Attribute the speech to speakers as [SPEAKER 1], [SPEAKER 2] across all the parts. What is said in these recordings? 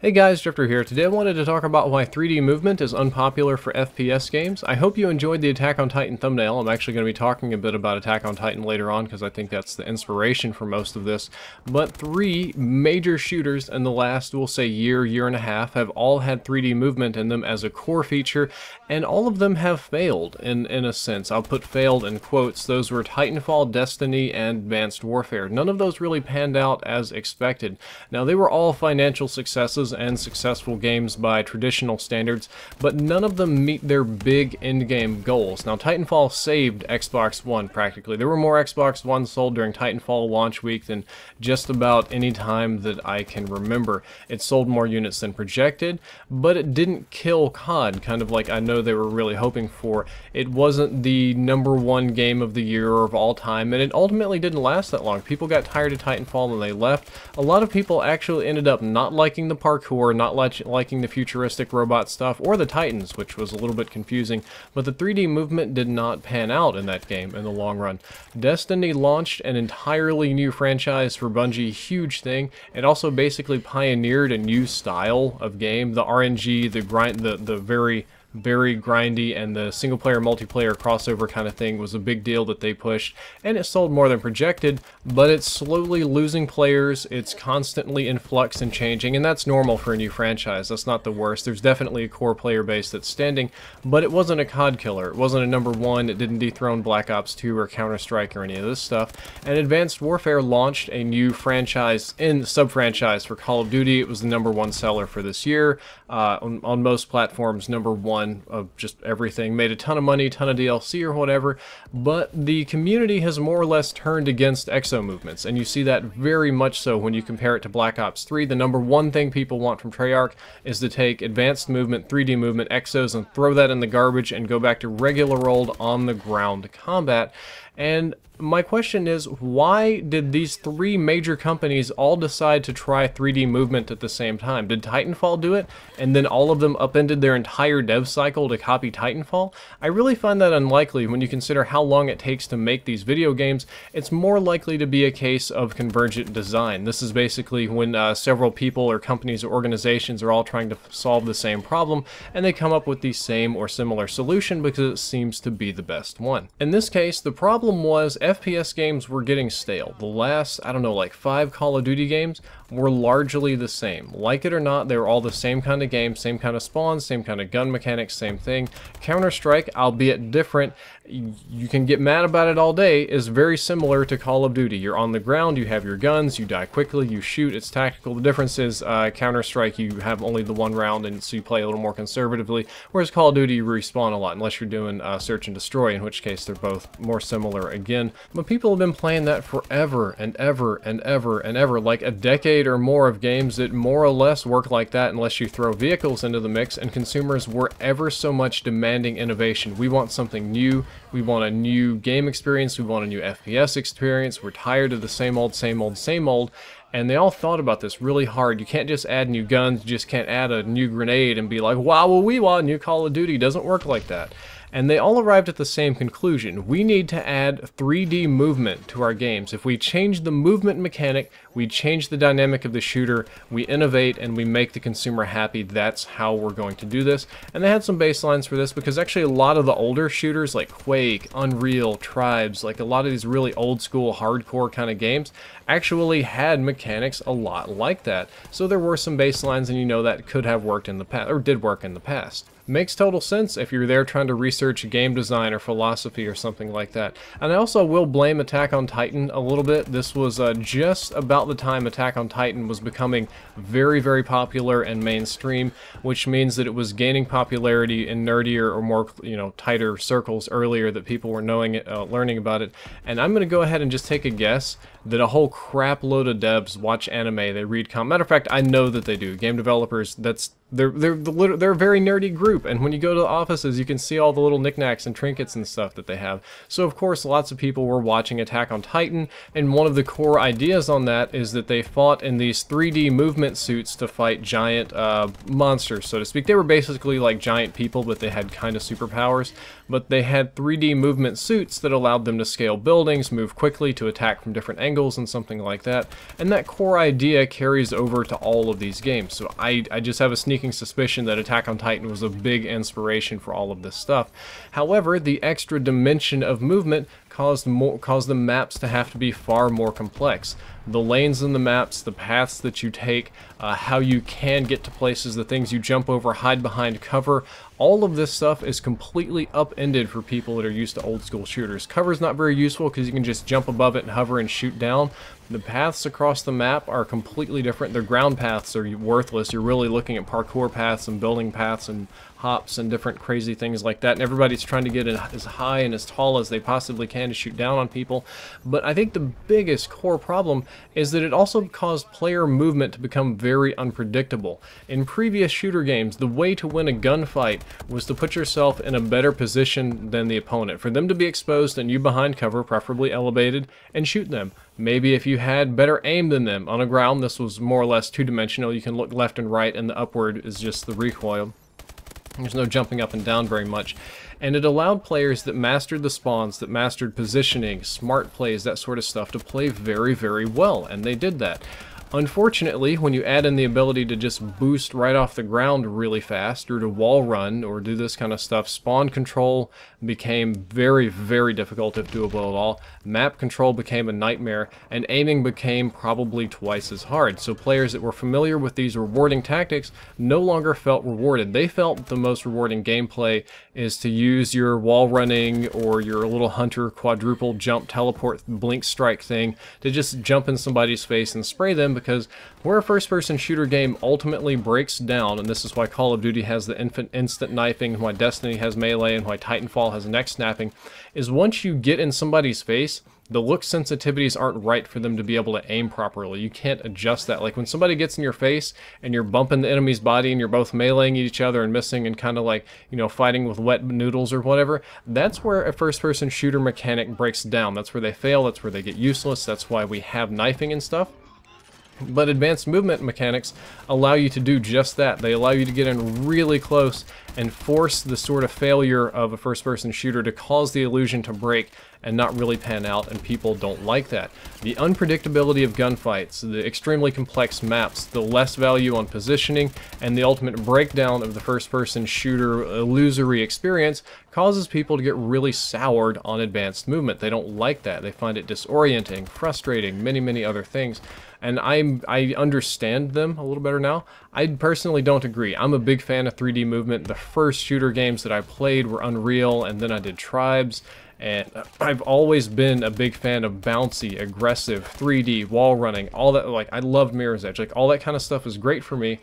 [SPEAKER 1] Hey guys, Drifter here. Today I wanted to talk about why 3D movement is unpopular for FPS games. I hope you enjoyed the Attack on Titan thumbnail. I'm actually going to be talking a bit about Attack on Titan later on because I think that's the inspiration for most of this. But three major shooters in the last, we'll say year and a half, have all had 3D movement in them as a core feature, and all of them have failed in a sense. I'll put failed in quotes. Those were Titanfall, Destiny, and Advanced Warfare. None of those really panned out as expected. Now, they were all financial successes and successful games by traditional standards, but none of them meet their big endgame goals. Now, Titanfall saved Xbox One practically. There were more Xbox One sold during Titanfall launch week than just about any time that I can remember. It sold more units than projected, but it didn't kill COD, kind of like I know they were really hoping for. It wasn't the #1 game of the year or of all time, and it ultimately didn't last that long. People got tired of Titanfall and they left. A lot of people actually ended up not liking the parkour, not liking the futuristic robot stuff, or the Titans, which was a little bit confusing, but the 3D movement did not pan out in that game in the long run. Destiny launched an entirely new franchise for Bungie, huge thing. It also basically pioneered a new style of game, the RNG, the grind, the very grindy, and the single player multiplayer crossover kind of thing was a big deal that they pushed, and it sold more than projected, but it's slowly losing players. It's constantly in flux and changing, and that's normal for a new franchise. That's not the worst. There's definitely a core player base that's standing, but it wasn't a COD killer. It wasn't a #1. It didn't dethrone Black Ops 2 or Counter-Strike or any of this stuff. And Advanced Warfare launched a new franchise and sub-franchise for Call of Duty. It was the #1 seller for this year, on most platforms, #1 of just everything. Made a ton of money, ton of DLC or whatever, but the community has more or less turned against exo movements, and you see that very much so when you compare it to Black Ops 3. The #1 thing people want from Treyarch is to take advanced movement, 3D movement, exos, and throw that in the garbage and go back to regular old on-the-ground combat. And my question is, why did these three major companies all decide to try 3D movement at the same time? Did Titanfall do it, and then all of them upended their entire dev cycle to copy Titanfall? I really find that unlikely when you consider how long it takes to make these video games. It's more likely to be a case of convergent design. This is basically when several people or companies or organizations are all trying to solve the same problem, and they come up with the same or similar solution because it seems to be the best one. In this case, the problem was FPS games were getting stale. The last, I don't know, like 5 Call of Duty games were largely the same. Like it or not, they were all the same kind of game, same kind of spawns, same kind of gun mechanics, same thing. Counter-Strike, albeit different, you can get mad about it all day, is very similar to Call of Duty. You're on the ground, you have your guns, you die quickly, you shoot, it's tactical. The difference is Counter-Strike, you have only the one round, and so you play a little more conservatively, whereas Call of Duty, you respawn a lot, unless you're doing search and destroy, in which case they're both more similar again. But people have been playing that forever and ever and ever and ever, like a decade or more of games that more or less work like that unless you throw vehicles into the mix, and consumers were ever so much demanding innovation. We want something new, we want a new game experience, we want a new FPS experience, we're tired of the same old, and they all thought about this really hard. You can't just add new guns, you just can't add a new grenade and be like, wow, well, we want new Call of Duty. It doesn't work like that. And they all arrived at the same conclusion. We need to add 3D movement to our games. If we change the movement mechanic, we change the dynamic of the shooter, we innovate, and we make the consumer happy. That's how we're going to do this. And they had some baselines for this, because actually a lot of the older shooters like Quake, Unreal, Tribes, like a lot of these really old school hardcore kind of games actually had mechanics a lot like that. So there were some baselines, and you know that could have worked in the past, or did work in the past. Makes total sense if you're there trying to research game design or philosophy or something like that. And I also will blame Attack on Titan a little bit. This was just about the time Attack on Titan was becoming very popular and mainstream, which means that it was gaining popularity in nerdier or more, tighter circles earlier, that people were knowing it, learning about it. And I'm going to go ahead and just take a guess that a whole crap load of devs watch anime, they read comics. Matter of fact, I know that they do. Game developers, they're a very nerdy group, and when you go to the offices, you can see all the little knickknacks and trinkets and stuff that they have. So of course, lots of people were watching Attack on Titan, and one of the core ideas on that is that they fought in these 3D movement suits to fight giant monsters, so to speak. They were basically like giant people, but they had kind of superpowers. But they had 3D movement suits that allowed them to scale buildings, move quickly, to attack from different angles, angles and something like that. And that core idea carries over to all of these games. So I just have a sneaking suspicion that Attack on Titan was a big inspiration for all of this stuff. However, the extra dimension of movement caused the maps to have to be far more complex. The lanes in the maps, the paths that you take, how you can get to places, the things you jump over, hide behind cover, all of this stuff is completely upended for people that are used to old school shooters. Cover's not very useful because you can just jump above it and hover and shoot down. The paths across the map are completely different. Their ground paths are worthless. You're really looking at parkour paths and building paths and hops and different crazy things like that, and everybody's trying to get as high and as tall as they possibly can to shoot down on people. But I think the biggest core problem is that it also caused player movement to become very unpredictable. In previous shooter games, the way to win a gunfight was to put yourself in a better position than the opponent, for them to be exposed and you behind cover, preferably elevated, and shoot them. Maybe if you had better aim than them. On the ground, this was more or less two-dimensional. You can look left and right, and the upward is just the recoil. There's no jumping up and down very much. And it allowed players that mastered the spawns, that mastered positioning, smart plays, that sort of stuff, to play very, very well, and they did that. Unfortunately, when you add in the ability to just boost right off the ground really fast, or to wall run, or do this kind of stuff, spawn control became very, very difficult if doable at all. Map control became a nightmare, and aiming became probably twice as hard. So players that were familiar with these rewarding tactics no longer felt rewarded. They felt the most rewarding gameplay is to use your wall running or your little hunter quadruple jump teleport blink strike thing to just jump in somebody's face and spray them, because where a first-person shooter game ultimately breaks down, and this is why Call of Duty has the instant knifing, why Destiny has melee, and why Titanfall has neck snapping, is once you get in somebody's face, the look sensitivities aren't right for them to be able to aim properly. You can't adjust that. Like when somebody gets in your face and you're bumping the enemy's body and you're both meleeing each other and missing and kind of like, you know, fighting with wet noodles or whatever, that's where a first-person shooter mechanic breaks down. That's where they fail. That's where they get useless. That's why we have knifing and stuff. But advanced movement mechanics allow you to do just that. They allow you to get in really close and force the sort of failure of a first-person shooter to cause the illusion to break and not really pan out, and people don't like that. The unpredictability of gunfights, the extremely complex maps, the less value on positioning, and the ultimate breakdown of the first-person shooter illusory experience causes people to get really soured on advanced movement. They don't like that. They find it disorienting, frustrating, many other things. And I understand them a little better now. I personally don't agree. I'm a big fan of 3D movement. The first shooter games that I played were Unreal, and then I did Tribes. And I've always been a big fan of bouncy, aggressive, 3D, wall running, all that. Like, I loved Mirror's Edge. Like, all that kind of stuff is great for me.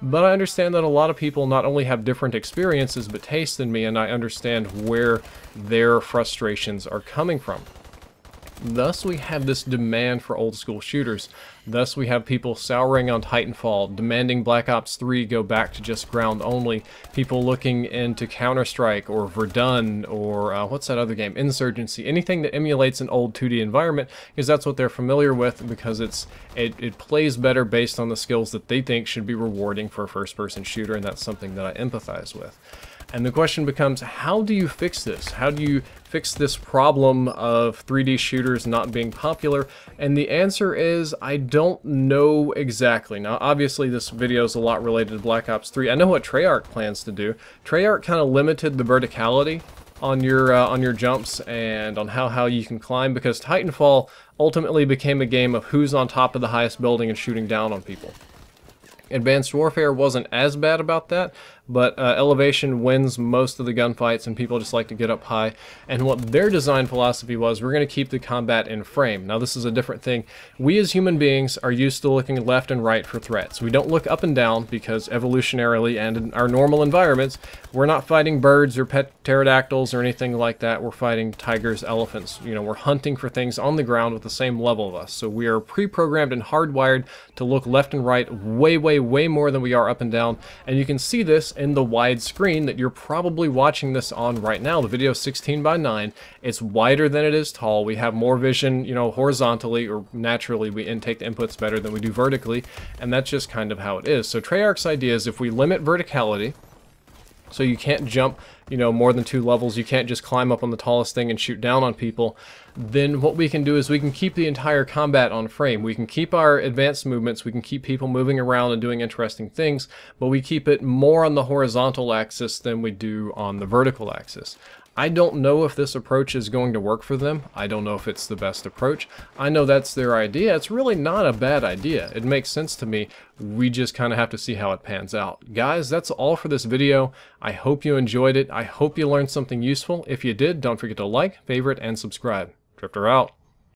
[SPEAKER 1] But I understand that a lot of people not only have different experiences but taste than me, and I understand where their frustrations are coming from. Thus, we have this demand for old school shooters. Thus, we have people souring on Titanfall, demanding Black Ops 3 go back to just ground only. People looking into Counter-Strike or Verdun or what's that other game? Insurgency. Anything that emulates an old 2D environment, because that's what they're familiar with, because it plays better based on the skills that they think should be rewarding for a first-person shooter, and that's something that I empathize with. And the question becomes, how do you fix this? How do you fix this problem of 3D shooters not being popular? And the answer is, I don't know exactly. Now, obviously, this video is a lot related to Black Ops 3. I know what Treyarch plans to do. Treyarch kind of limited the verticality on your jumps and on how high you can climb, because Titanfall ultimately became a game of who's on top of the highest building and shooting down on people. Advanced Warfare wasn't as bad about that, but elevation wins most of the gunfights, and people just like to get up high. And what their design philosophy was, we're going to keep the combat in frame. Now, this is a different thing. We as human beings are used to looking left and right for threats. We don't look up and down because evolutionarily and in our normal environments, we're not fighting birds or pet pterodactyls or anything like that. We're fighting tigers, elephants. You know, we're hunting for things on the ground with the same level of us. So we are pre-programmed and hardwired to look left and right way more than we are up and down. And you can see this in the wide screen that you're probably watching this on right now. The video is 16:9. It's wider than it is tall. We have more vision, you know, horizontally, or naturally we intake the inputs better than we do vertically, and that's just kind of how it is. So Treyarch's idea is, if we limit verticality, So you can't jump, you know, more than 2 levels. You can't just climb up on the tallest thing and shoot down on people. Then what we can do is we can keep the entire combat on frame. We can keep our advanced movements. We can keep people moving around and doing interesting things, but we keep it more on the horizontal axis than we do on the vertical axis. I don't know if this approach is going to work for them. I don't know if it's the best approach. I know that's their idea. It's really not a bad idea. It makes sense to me. We just kind of have to see how it pans out. Guys, that's all for this video. I hope you enjoyed it. I hope you learned something useful. If you did, don't forget to like, favorite, and subscribe. Drifter out.